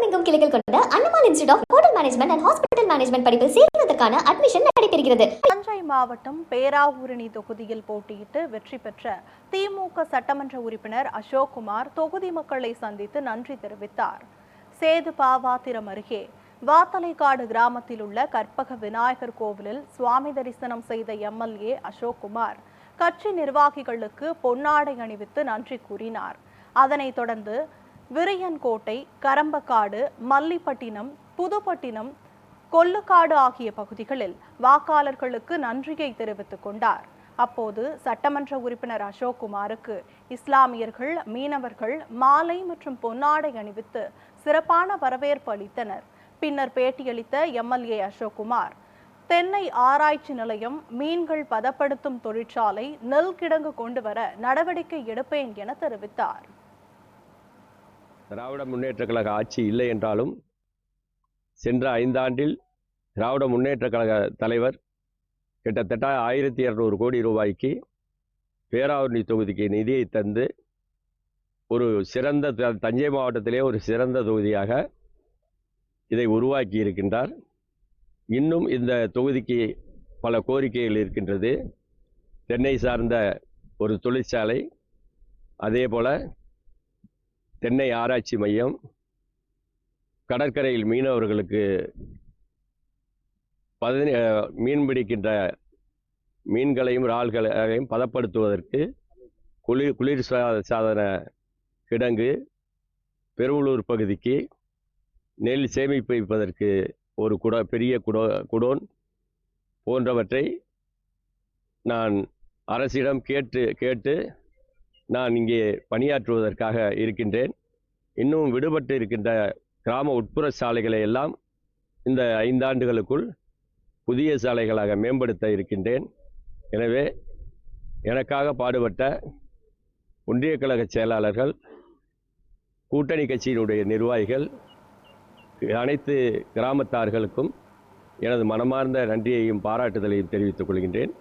தமிழகமெங்கும் கிளைகள் கொண்ட அண்ணமால் institute of hotel management and hospital management படிப்பில் சேர்வதற்கான அட்மிஷன் நடைபெறுகிறது. தஞ்சை மாவட்டம் பேராவூரணி தொகுதியில் போட்டியிட்டு வெற்றி பெற்ற திமுக சட்டமன்ற உறுப்பினர் அசோக்குமார் தொகுதி மக்களை சந்தித்து நன்றி தெரிவித்தார். சேது பாவாத்திரம் அருகே வாத்தலைக்காடு கிராமத்தில் உள்ள கற்பக விநாயகர் கோவிலில் சுவாமி தரிசனம் செய்த எம்எல்ஏ அசோக்குமார் கட்சி நிர்வாகிகளுக்கு பொன்னாடை அணிவித்து நன்றி கூறினார். அதனைத் தொடர்ந்து விரியன்கோட்டை, கரம்பக்காடு, மல்லிப்பட்டினம், புதுப்பட்டினம், கொல்லுக்காடு ஆகிய பகுதிகளில் வாக்காளர்களுக்கு நன்றியை தெரிவித்துக் கொண்டார். அப்போது சட்டமன்ற உறுப்பினர் அசோக்குமாருக்கு இஸ்லாமியர்கள், மீனவர்கள் மாலை மற்றும் பொன்னாடை அணிவித்து சிறப்பான வரவேற்பு அளித்தனர். பின்னர் பேட்டியளித்த எம்எல்ஏ அசோக்குமார், தென்னை ஆராய்ச்சி நிலையம், மீன்கள் பதப்படுத்தும் தொழிற்சாலை, நெல் கிடங்கு கொண்டு வர நடவடிக்கை எடுப்பேன் என தெரிவித்தார். திராவிட முன்னேற்ற கழக ஆட்சி இல்லை என்றாலும் சென்ற 5 ஆண்டில் திராவிட முன்னேற்ற கழக தலைவர் கிட்டத்தட்ட 1200 கோடி ரூபாய்க்கு பேராவூரணி தொகுதிக்கு நிதியை தந்து ஒரு சிறந்த தஞ்சை மாவட்டத்திலே ஒரு சிறந்த தொகுதியாக இதை உருவாக்கி இருக்கின்றார். இன்னும் இந்த தொகுதிக்கு பல கோரிக்கைகள் இருக்கின்றது. தென்னை சார்ந்த ஒரு தொழிற்சாலை, அதே போல தென்னை ஆராய்ச்சி மையம், கடற்கரையில் மீனவர்களுக்கு மீன் பிடிக்கின்ற மீன்களையும் இறால்களையும் பதப்படுத்துவதற்கு குளிர் சாதன கிடங்கு, பெருவளூர் பகுதிக்கு நெல் சேமிப்பு வைப்பதற்கு ஒரு பெரிய குடோன் போன்றவற்றை நான் அரசிடம் கேட்டு நான் இங்கே பணியாற்றுவதற்காக இருக்கின்றேன். இன்னும் விடுபட்டு இருக்கின்ற கிராம உட்புற சாலைகளை எல்லாம் இந்த 5 ஆண்டுகளுக்குள் புதிய சாலைகளாக மேம்படுத்த இருக்கின்றேன். எனவே எனக்காக பாடுபட்ட ஒன்றிய கழக செயலாளர்கள், கூட்டணி கட்சியினுடைய நிர்வாகிகள், அனைத்து கிராமத்தார்களுக்கும் எனது மனமார்ந்த நன்றியையும் பாராட்டுதலையும் தெரிவித்துக் கொள்கின்றேன்.